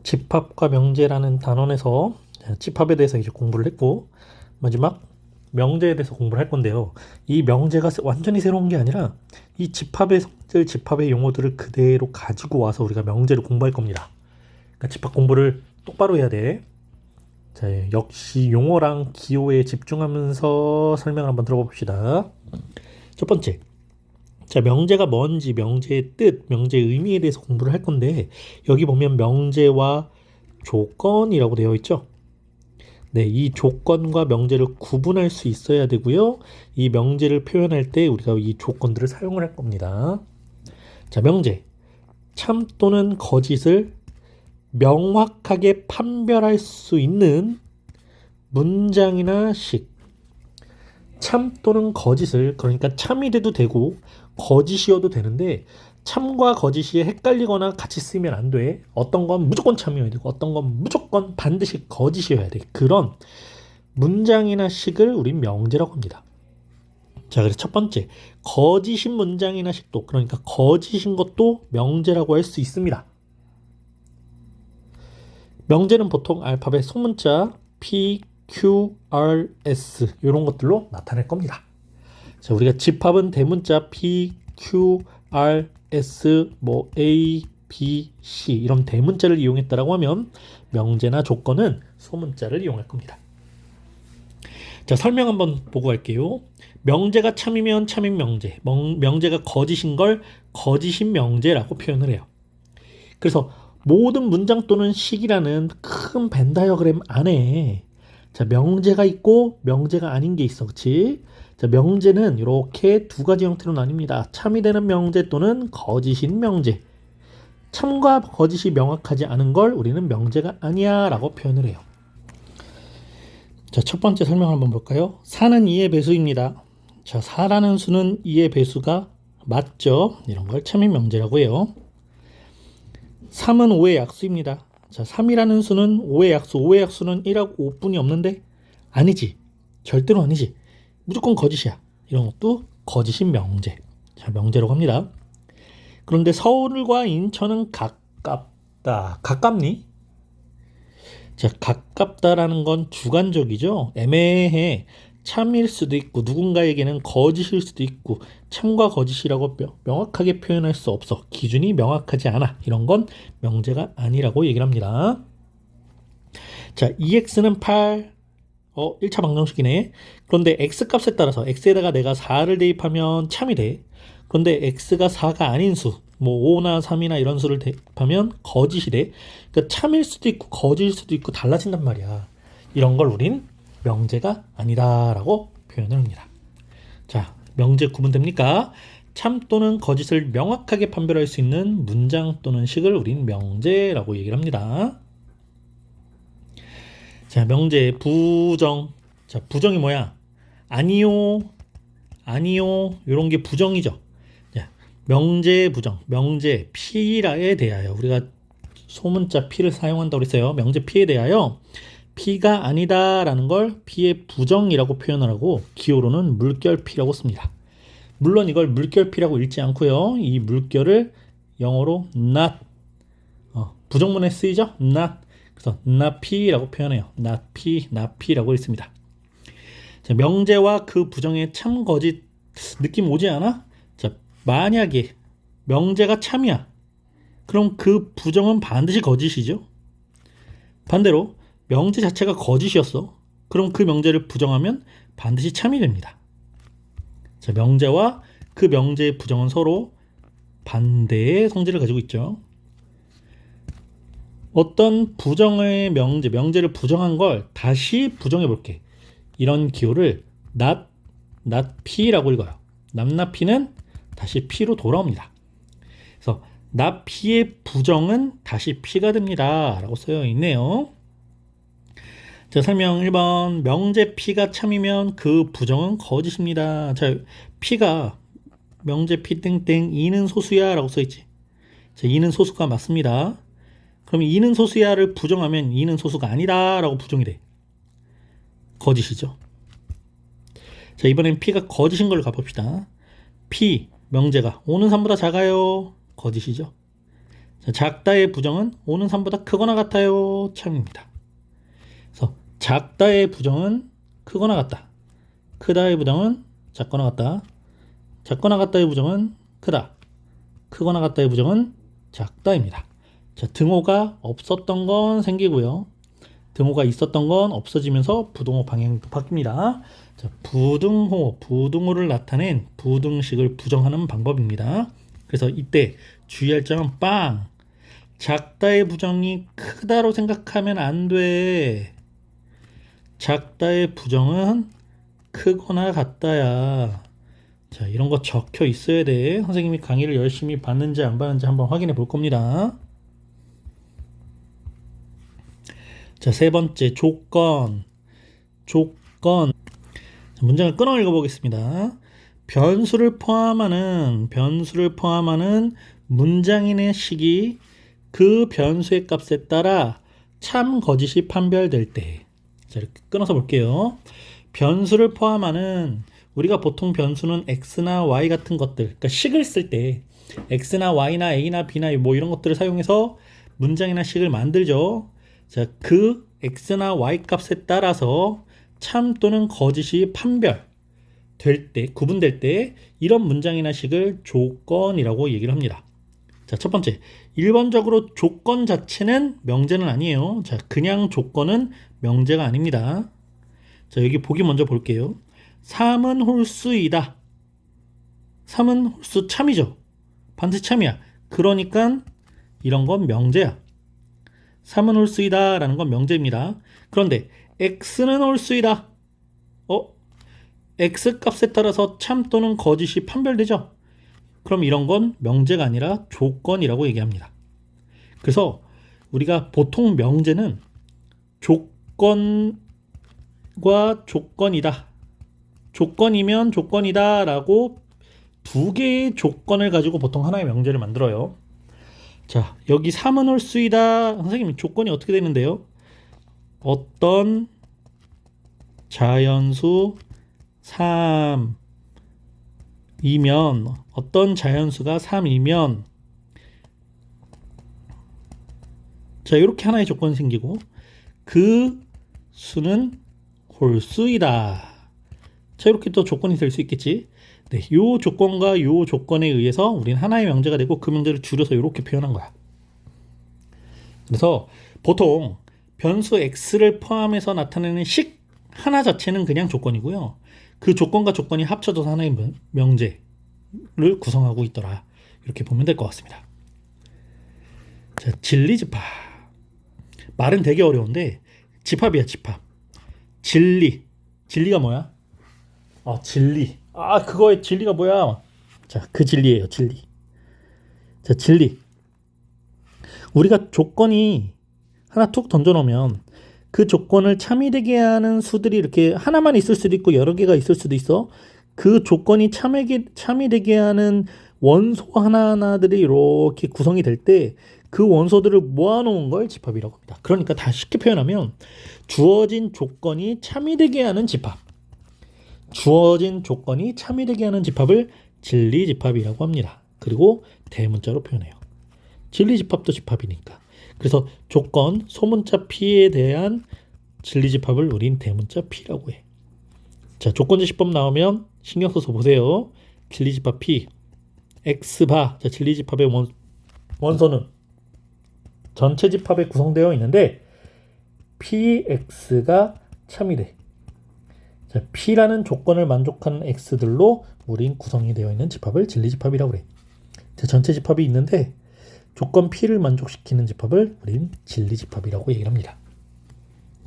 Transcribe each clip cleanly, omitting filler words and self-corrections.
집합과 명제라는 단원에서 집합에 대해서 이제 공부를 했고, 마지막 명제에 대해서 공부를 할 건데요. 이 명제가 완전히 새로운 게 아니라 이 집합의 성질, 집합의 용어들을 그대로 가지고 와서 우리가 명제를 공부할 겁니다. 그러니까 집합 공부를 똑바로 해야 돼. 자, 역시 용어랑 기호에 집중하면서 설명을 한번 들어봅시다. 첫 번째, 자, 명제가 뭔지, 명제의 뜻, 명제의 의미에 대해서 공부를 할 건데, 여기 보면 명제와 조건이라고 되어 있죠. 네, 이 조건과 명제를 구분할 수 있어야 되고요. 이 명제를 표현할 때 우리가 이 조건들을 사용을 할 겁니다. 자, 명제. 참 또는 거짓을 명확하게 판별할 수 있는 문장이나 식. 참 또는 거짓을, 그러니까 참이 돼도 되고 거짓이어도 되는데, 참과 거짓이 헷갈리거나 같이 쓰면 안 돼. 어떤 건 무조건 참이어야 되고 어떤 건 무조건 반드시 거짓이어야 돼. 그런 문장이나 식을 우린 명제라고 합니다. 자, 그래서 첫 번째, 거짓인 문장이나 식도, 그러니까 거짓인 것도 명제라고 할 수 있습니다. 명제는 보통 알파벳 소문자 P, Q, R, S 이런 것들로 나타낼 겁니다. 자, 우리가 집합은 대문자 P, Q, R, S, 뭐 A, B, C 이런 대문자를 이용했다라고 하면 명제나 조건은 소문자를 이용할 겁니다. 자, 설명 한번 보고 갈게요. 명제가 참이면 참인 명제, 명제가 거짓인 걸 거짓인 명제라고 표현을 해요. 그래서 모든 문장 또는 식이라는 큰 벤 다이어그램 안에 자, 명제가 있고 명제가 아닌 게 있어. 그치? 자, 명제는 이렇게 두 가지 형태로 나뉩니다. 참이 되는 명제 또는 거짓인 명제. 참과 거짓이 명확하지 않은 걸 우리는 명제가 아니야 라고 표현을 해요. 자, 첫 번째 설명 한번 볼까요? 4는 2의 배수입니다. 자, 4라는 수는 2의 배수가 맞죠? 이런 걸 참인 명제라고 해요. 3은 5의 약수입니다. 자, 3이라는 수는 5의 약수, 5의 약수는 1하고 5뿐이 없는데 아니지. 절대로 아니지. 무조건 거짓이야. 이런 것도 거짓인 명제. 자, 명제라고 합니다. 그런데 서울과 인천은 가깝다. 가깝니? 자, 가깝다라는 건 주관적이죠. 애매해. 참일 수도 있고 누군가에게는 거짓일 수도 있고 참과 거짓이라고 명확하게 표현할 수 없어. 기준이 명확하지 않아. 이런 건 명제가 아니라고 얘기를 합니다. 자, EX는 8. 1차 방정식이네. 그런데 X값에 따라서 X에다가 내가 4를 대입하면 참이 돼. 그런데 X가 4가 아닌 수, 뭐 5나 3이나 이런 수를 대입하면 거짓이 돼. 그러니까 참일 수도 있고 거짓일 수도 있고 달라진단 말이야. 이런 걸 우린 명제가 아니다라고 표현을 합니다. 자, 명제 구분됩니까? 참 또는 거짓을 명확하게 판별할 수 있는 문장 또는 식을 우린 명제라고 얘기를 합니다. 자, 명제 부정. 자, 부정이 뭐야? 아니요, 아니요, 이런 게 부정이죠. 자, 명제 부정, 명제 P라에 대하여 우리가 소문자 P를 사용한다고 했어요. 명제 P에 대하여 P가 아니다라는 걸 P의 부정이라고 표현을 하고 기호로는 물결 P라고 씁니다. 물론 이걸 물결 P라고 읽지 않고요. 이 물결을 영어로 not, 부정문에 쓰이죠? not. 그래서 not P라고 표현해요. not P, not P라고 읽습니다. 자, 명제와 그 부정의 참 거짓 느낌 오지 않아? 자, 만약에 명제가 참이야. 그럼 그 부정은 반드시 거짓이죠. 반대로 명제 자체가 거짓이었어. 그럼 그 명제를 부정하면 반드시 참이 됩니다. 자, 명제와 그 명제의 부정은 서로 반대의 성질을 가지고 있죠. 어떤 부정의 명제를 부정한 걸 다시 부정해 볼게. 이런 기호를 not P라고 읽어요. not P는 다시 P로 돌아옵니다. 그래서 not P의 부정은 다시 P가 됩니다. 라고 쓰여 있네요. 자, 설명 1번. 명제 P가 참이면 그 부정은 거짓입니다. 자, P가 명제 P 땡땡 2는 소수야 라고 써있지. 자, 2는 소수가 맞습니다. 그럼 2는 소수야를 부정하면 2는 소수가 아니다 라고 부정이 돼. 거짓이죠. 자, 이번엔 P가 거짓인 걸로 가봅시다. P, 명제가 5는 3보다 작아요. 거짓이죠. 자, 작다의 부정은 5는 3보다 크거나 같아요. 참입니다. 그래서 작다의 부정은 크거나 같다. 크다의 부정은 작거나 같다. 작거나 같다의 부정은 크다. 크거나 같다의 부정은 작다입니다. 자, 등호가 없었던 건 생기고요. 등호가 있었던 건 없어지면서 부등호 방향도 바뀝니다. 자, 부등호를 나타낸 부등식을 부정하는 방법입니다. 그래서 이때 주의할 점은 빵! 작다의 부정이 크다로 생각하면 안 돼. 작다의 부정은 크거나 같다야. 자, 이런 거 적혀 있어야 돼. 선생님이 강의를 열심히 봤는지 안 봤는지 한번 확인해 볼 겁니다. 자, 세 번째 조건. 자, 문장을 끊어 읽어보겠습니다. 변수를 포함하는 문장인의 식이 그 변수의 값에 따라 참 거짓이 판별될 때. 자, 이렇게 끊어서 볼게요. 변수를 포함하는, 우리가 보통 변수는 x나 y 같은 것들, 그러니까 식을 쓸 때 x나 y나 a나 b나 뭐 이런 것들을 사용해서 문장이나 식을 만들죠. 자, 그 x나 y 값에 따라서 참 또는 거짓이 판별될 때, 구분될 때 이런 문장이나 식을 조건이라고 얘기를 합니다. 자, 첫 번째, 일반적으로 조건 자체는 명제는 아니에요. 자, 그냥 조건은 명제가 아닙니다. 자, 여기 보기 먼저 볼게요. 3은 홀수이다. 3은 홀수 참이죠. 반드시 참이야. 그러니까 이런 건 명제야. 3은 홀수이다 라는 건 명제입니다. 그런데 x는 홀수이다. x 값에 따라서 참 또는 거짓이 판별되죠. 그럼 이런 건 명제가 아니라 조건이라고 얘기합니다. 그래서 우리가 보통 명제는 조건과 조건이다. 조건이면 조건이다 라고 두 개의 조건을 가지고 보통 하나의 명제를 만들어요. 자, 여기 3은 홀수이다. 선생님, 조건이 어떻게 되는데요? 어떤 자연수 3이면, 어떤 자연수가 3이면, 자, 이렇게 하나의 조건이 생기고, 그 수는 홀수이다. 자, 이렇게 또 조건이 될 수 있겠지. 네, 요 조건과 요 조건에 의해서 우리는 하나의 명제가 되고 그 명제를 줄여서 이렇게 표현한 거야. 그래서 보통 변수 x를 포함해서 나타내는 식 하나 자체는 그냥 조건이고요. 그 조건과 조건이 합쳐져서 하나의 명제를 구성하고 있더라. 이렇게 보면 될 것 같습니다. 자, 진리집합. 말은 되게 어려운데 집합이야, 집합. 진리가 뭐야? 진리. 그거의 진리가 뭐야? 자, 그 진리예요, 진리. 자, 진리. 우리가 조건이 하나 툭 던져놓으면 그 조건을 참이되게 하는 수들이 이렇게 하나만 있을 수도 있고 여러 개가 있을 수도 있어. 그 조건이 참이되게 하는 원소 하나하나들이 이렇게 구성이 될 때 그 원소들을 모아놓은 걸 집합이라고 합니다. 그러니까 다 쉽게 표현하면 주어진 조건이 참이되게 하는 집합. 주어진 조건이 참이되게 하는 집합을 진리집합이라고 합니다. 그리고 대문자로 표현해요. 진리집합도 집합이니까. 그래서 조건, 소문자 P에 대한 진리집합을 우린 대문자 P라고 해. 자, 조건제시법 나오면 신경 써서 보세요. 진리집합 P, X바. 자, 진리집합의 원소는 전체 집합에 구성되어 있는데 PX가 참이돼. 자, P라는 조건을 만족하는 X들로 우린 구성이 되어 있는 집합을 진리집합이라고 그래. 자, 전체 집합이 있는데 조건 P를 만족시키는 집합을 우린 진리집합이라고 얘기를 합니다.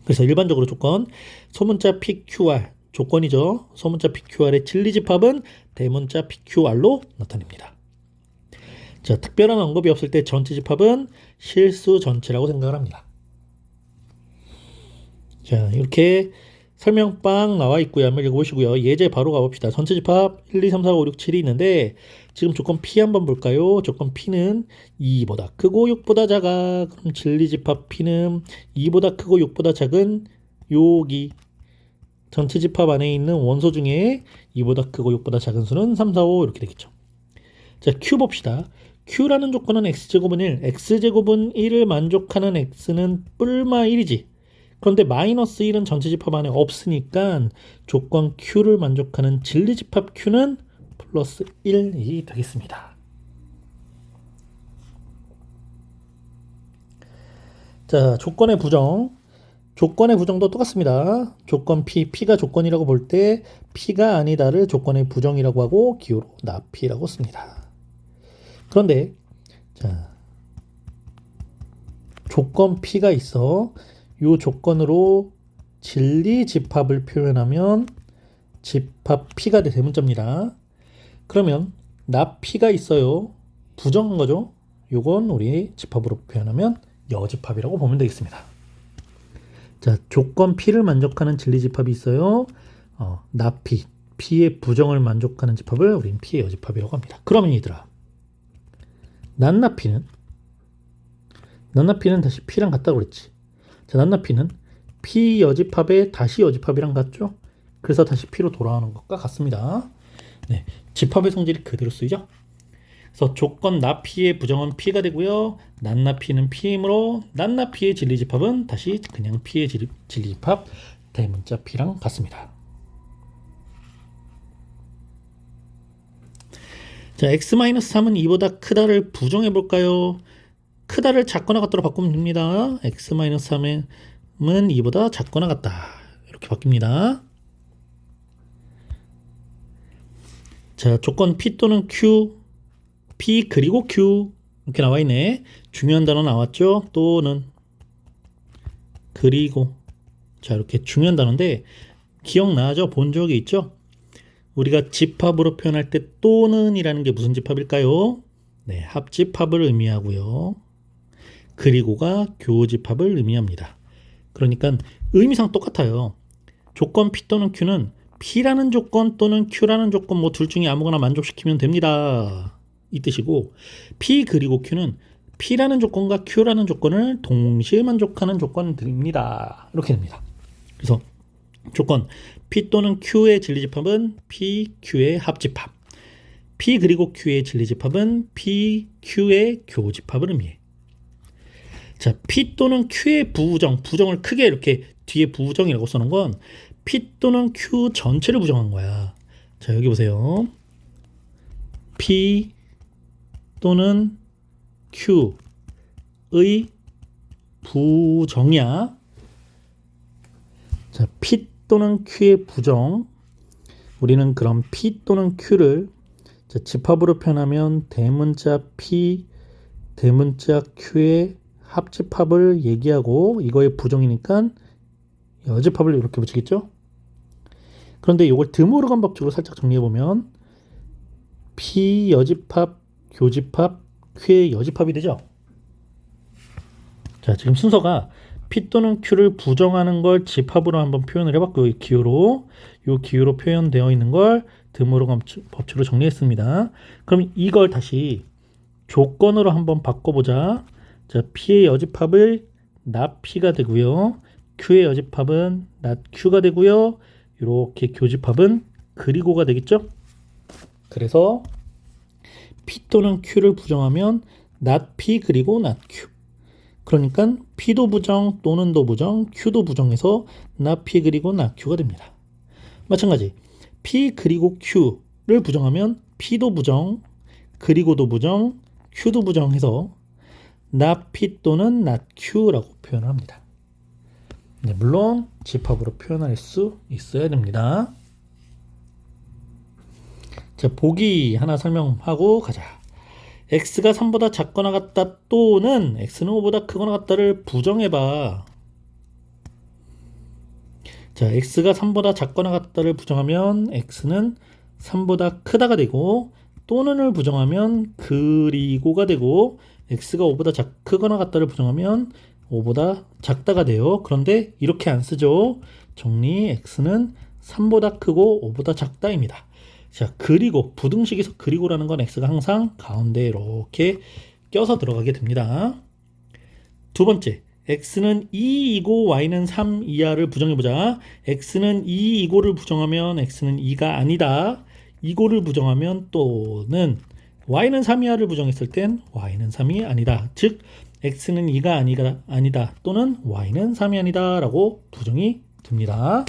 그래서 일반적으로 조건, 소문자 PQR, 조건이죠. 소문자 PQR의 진리집합은 대문자 PQR로 나타냅니다. 자, 특별한 언급이 없을 때 전체 집합은 실수 전체라고 생각을 합니다. 자, 이렇게 설명빵 나와 있고요. 한번 읽어보시고요. 예제 바로 가봅시다. 전체 집합 1, 2, 3, 4, 5, 6, 7이 있는데 지금 조건 P 한번 볼까요? 조건 P는 2보다 크고 6보다 작아. 그럼 진리집합 P는 2보다 크고 6보다 작은 여기 전체 집합 안에 있는 원소 중에 2보다 크고 6보다 작은 수는 3, 4, 5 이렇게 되겠죠. 자, Q 봅시다. q라는 조건은 x제곱은 1, x제곱은 1을 만족하는 x는 뿔마 1이지. 그런데 마이너스 1은 전체 집합 안에 없으니까 조건 q를 만족하는 진리집합 q는 플러스 1이 되겠습니다. 자, 조건의 부정. 조건의 부정도 똑같습니다. 조건 P, P가 조건이라고 볼 때 P가 아니다를 조건의 부정이라고 하고 기호로 나P라고 씁니다. 그런데 자, 조건 P가 있어. 이 조건으로 진리 집합을 표현하면 집합 P가 대문자입니다. 그러면 나P가 있어요. 부정한 거죠. 요건 우리 집합으로 표현하면 여집합이라고 보면 되겠습니다. 자, 조건 P를 만족하는 진리 집합이 있어요. 나P, P의 부정을 만족하는 집합을 우린 P의 여집합이라고 합니다. 그러면 얘들아, 난나P는 다시 P랑 같다고 그랬지. 자, 난나P는 P 여집합에 다시 여집합이랑 같죠? 그래서 다시 P로 돌아오는 것과 같습니다. 네, 집합의 성질이 그대로 쓰이죠? 그래서 조건 나P의 부정은 P가 되고요. 난나P는 P이므로 난나P의 진리집합은 다시 그냥 P의 진리집합 대문자 P랑 같습니다. 자, x-3은 2보다 크다를 부정해 볼까요? 크다를 작거나 같다로 바꾸면 됩니다. x-3은 2보다 작거나 같다. 이렇게 바뀝니다. 자, 조건 P 또는 Q, P 그리고 Q 이렇게 나와 있네. 중요한 단어 나왔죠? 또는 그리고. 자, 이렇게 중요한 단어인데 기억나죠? 본 적이 있죠? 우리가 집합으로 표현할 때 또는 이라는 게 무슨 집합일까요? 네, 합집합을 의미하고요. 그리고가 교집합을 의미합니다. 그러니까 의미상 똑같아요. 조건 P 또는 Q는 P라는 조건 또는 Q라는 조건 뭐 둘 중에 아무거나 만족시키면 됩니다. 이 뜻이고, P 그리고 Q는 P라는 조건과 Q라는 조건을 동시에 만족하는 조건들입니다. 이렇게 됩니다. 그래서 조건 P 또는 Q의 진리집합은 P, Q의 합집합. P 그리고 Q의 진리집합은 P, Q의 교집합을 의미해. 자, P 또는 Q의 부정을 크게 이렇게 뒤에 부정이라고 써놓은 건 P 또는 Q 전체를 부정한 거야. 자, 여기 보세요. P 또는 Q의 부정이야. 자, P 또는 Q의 부정. 우리는 그럼 P 또는 Q를 자, 집합으로 표현하면 대문자 P, 대문자 Q의 합집합을 얘기하고 이거의 부정이니까 여집합을 이렇게 붙이겠죠? 그런데 이걸 드모르간 법칙으로 살짝 정리해보면 P 여집합, 교집합, Q의 여집합이 되죠? 자, 지금 순서가 P 또는 Q를 부정하는 걸 집합으로 한번 표현을 해봤고요. 이 기호로 표현되어 있는 걸 드모르간 법칙으로 정리했습니다. 그럼 이걸 다시 조건으로 한번 바꿔보자. 자, P의 여집합을 나P가 되고요. Q의 여집합은 나Q가 되고요. 이렇게 교집합은 그리고가 되겠죠? 그래서 P 또는 Q를 부정하면 나P 그리고 나Q. 그러니까 P도 부정 또는도 부정, Q도 부정해서 나P 그리고 나Q가 됩니다. 마찬가지 P 그리고 Q를 부정하면 P도 부정, 그리고도 부정, Q도 부정해서 나P 또는 나Q라고 표현을 합니다. 네, 물론 집합으로 표현할 수 있어야 됩니다. 자, 보기 하나 설명하고 가자. x가 3보다 작거나 같다 또는 x는 5보다 크거나 같다를 부정해봐. 자, x가 3보다 작거나 같다를 부정하면 x는 3보다 크다가 되고, 또는을 부정하면 그리고가 되고, x가 5보다 크거나 같다를 부정하면 5보다 작다가 돼요. 그런데 이렇게 안 쓰죠. 정리, x는 3보다 크고 5보다 작다입니다. 자, 그리고 부등식에서 그리고라는 건 x가 항상 가운데 이렇게 껴서 들어가게 됩니다. 두 번째, x는 2이고 y는 3 이하를 부정해보자. x는 2이고를 부정하면 x는 2가 아니다. 이고를 부정하면 또는 y는 3이하를 부정했을 땐 y는 3이 아니다. 즉 x는 2가 아니다 또는 y는 3이 아니다 라고 부정이 됩니다.